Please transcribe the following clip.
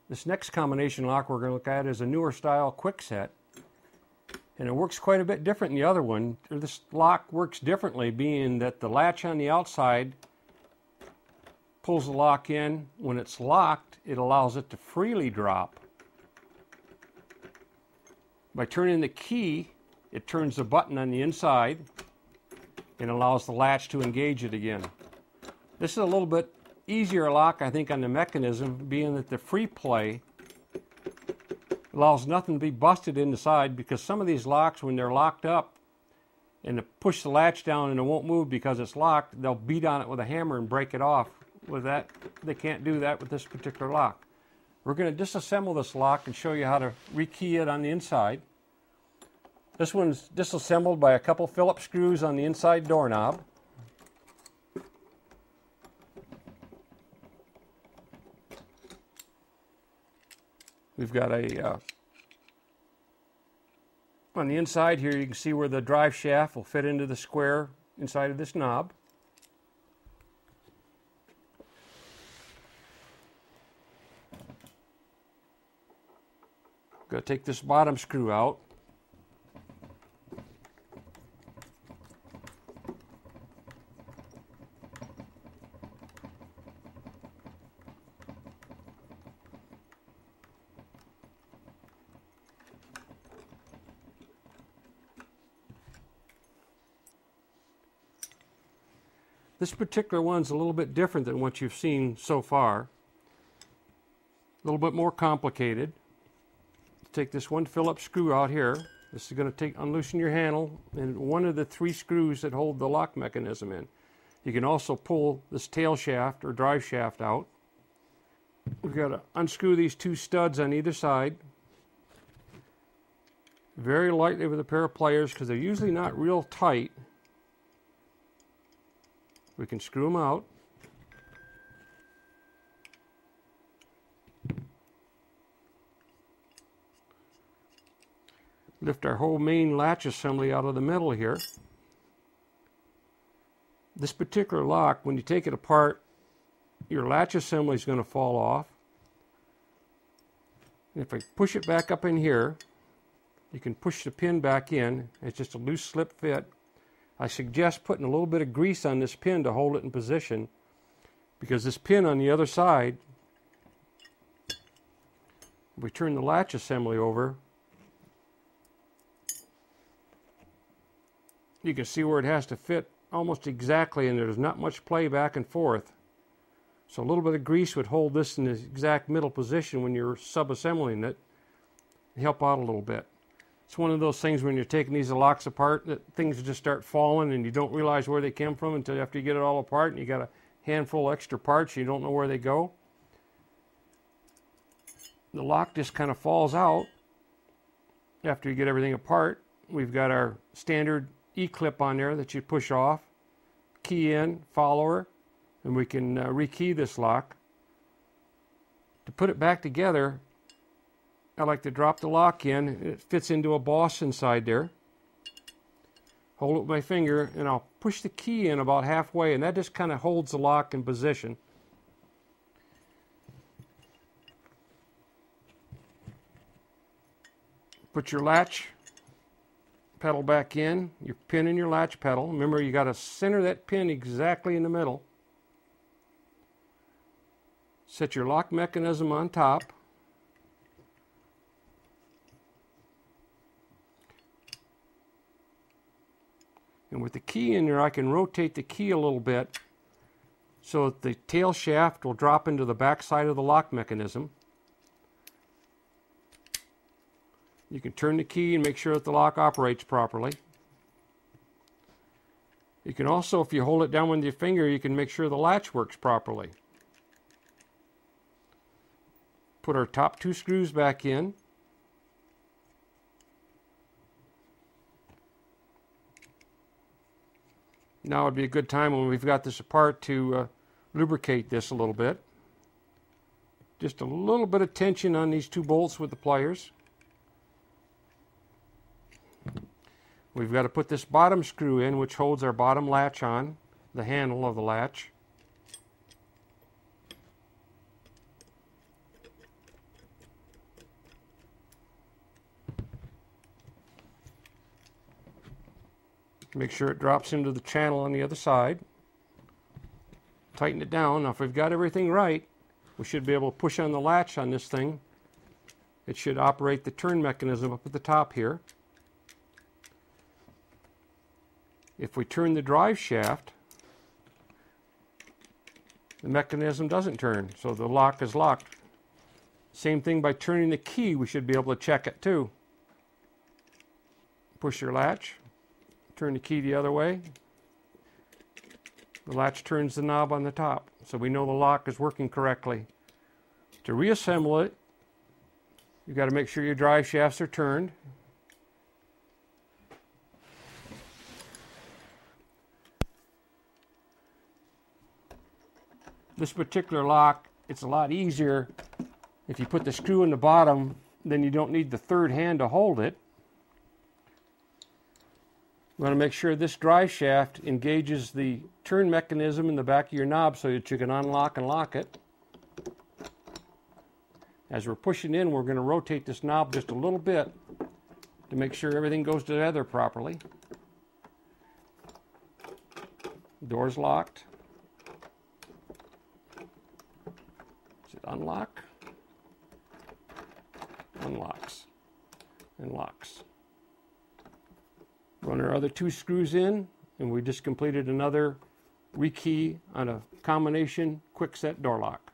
This next combination lock we're going to look at is a newer style quick set. And it works quite a bit different than the other one. This lock works differently, being that the latch on the outside pulls the lock in. When it's locked, it allows it to freely drop. By turning the key, it turns the button on the inside and allows the latch to engage it again. This is a little bit easier lock, I think, on the mechanism, being that the free play allows nothing to be busted in the side, because some of these locks, when they're locked up and to push the latch down and it won't move because it's locked, they'll beat on it with a hammer and break it off. With that, they can't do that with this particular lock. We're going to disassemble this lock and show you how to rekey it on the inside. This one's disassembled by a couple Phillips screws on the inside doorknob. We've got a, on the inside here, you can see where the drive shaft will fit into the square inside of this knob. Got to take this bottom screw out. This particular one's a little bit different than what you've seen so far. A little bit more complicated. Take this one Phillips screw out here. This is going to unloosen your handle and one of the 3 screws that hold the lock mechanism in. You can also pull this tail shaft or drive shaft out. We've got to unscrew these 2 studs on either side very lightly with a pair of pliers, because they're usually not real tight. We can screw them out. Lift our whole main latch assembly out of the middle here. This particular lock, when you take it apart, your latch assembly is going to fall off. And if I push it back up in here, you can push the pin back in. It's just a loose slip fit. I suggest putting a little bit of grease on this pin to hold it in position, because this pin on the other side, if we turn the latch assembly over, you can see where it has to fit almost exactly, and there's not much play back and forth. So a little bit of grease would hold this in the exact middle position when you're sub-assembling it, help out a little bit. It's one of those things when you're taking these locks apart that things just start falling and you don't realize where they came from until after you get it all apart and you got a handful of extra parts, you don't know where they go. The lock just kind of falls out after you get everything apart. We've got our standard E-clip on there that you push off, key in, follower, and we can rekey this lock. To put it back together, I like to drop the lock in. It fits into a boss inside there. Hold it with my finger and I'll push the key in about halfway, and that just kind of holds the lock in position. Put your latch pedal back in, your pin in your latch pedal. Remember, you got to center that pin exactly in the middle. Set your lock mechanism on top. And with the key in there, I can rotate the key a little bit so that the tail shaft will drop into the back side of the lock mechanism. You can turn the key and make sure that the lock operates properly. You can also, if you hold it down with your finger, you can make sure the latch works properly. Put our top 2 screws back in. Now would be a good time when we've got this apart to lubricate this a little bit. Just a little bit of tension on these 2 bolts with the pliers. We've got to put this bottom screw in, which holds our bottom latch on, the handle of the latch. Make sure it drops into the channel on the other side. Tighten it down. Now if we've got everything right, we should be able to push on the latch on this thing. It should operate the turn mechanism up at the top here. If we turn the drive shaft, the mechanism doesn't turn, so the lock is locked. Same thing by turning the key, we should be able to check it too. Push your latch, turn the key the other way. The latch turns the knob on the top, so we know the lock is working correctly. To reassemble it, you've got to make sure your drive shafts are turned. This particular lock, it's a lot easier if you put the screw in the bottom, then you don't need the third hand to hold it. You want to make sure this drive shaft engages the turn mechanism in the back of your knob so that you can unlock and lock it. As we're pushing in, we're going to rotate this knob just a little bit to make sure everything goes together properly. Door's locked. Does it unlock? Unlocks and locks. Run our other two screws in, and we just completed another rekey on a combination quick set door lock.